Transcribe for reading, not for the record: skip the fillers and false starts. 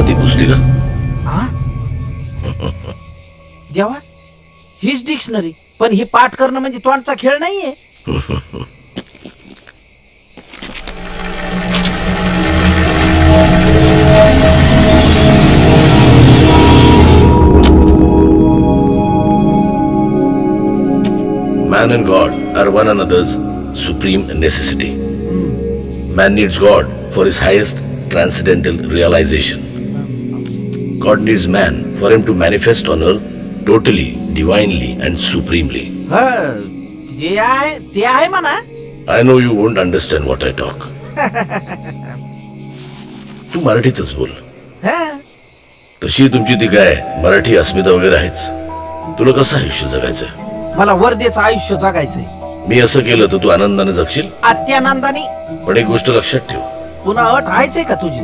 ना ती पुस्तिका. हा देवा, हीच डिक्शनरी. पण ही पाठ करणं म्हणजे तोंडचा खेळ नाहीये. Man and God are one another's supreme necessity. Man needs God for his highest transcendental realization. God needs man for him to manifest on earth totally, divinely and supremely. ते आहे म्हणा. I know you won't understand what I talk. तू मराठीतच बोल. तशी तुमची ती काय मराठी अस्मिता वगैरे आहेच. तुला कसं आयुष्य जगायचं? मला वर्धेचं आयुष्य जगायचंय. मी असं केलं तर तू आनंदाने जगशील. अत्यानंदाने. पण एक गोष्ट लक्षात ठेव, पुन्हा अट आहेच का तुझी?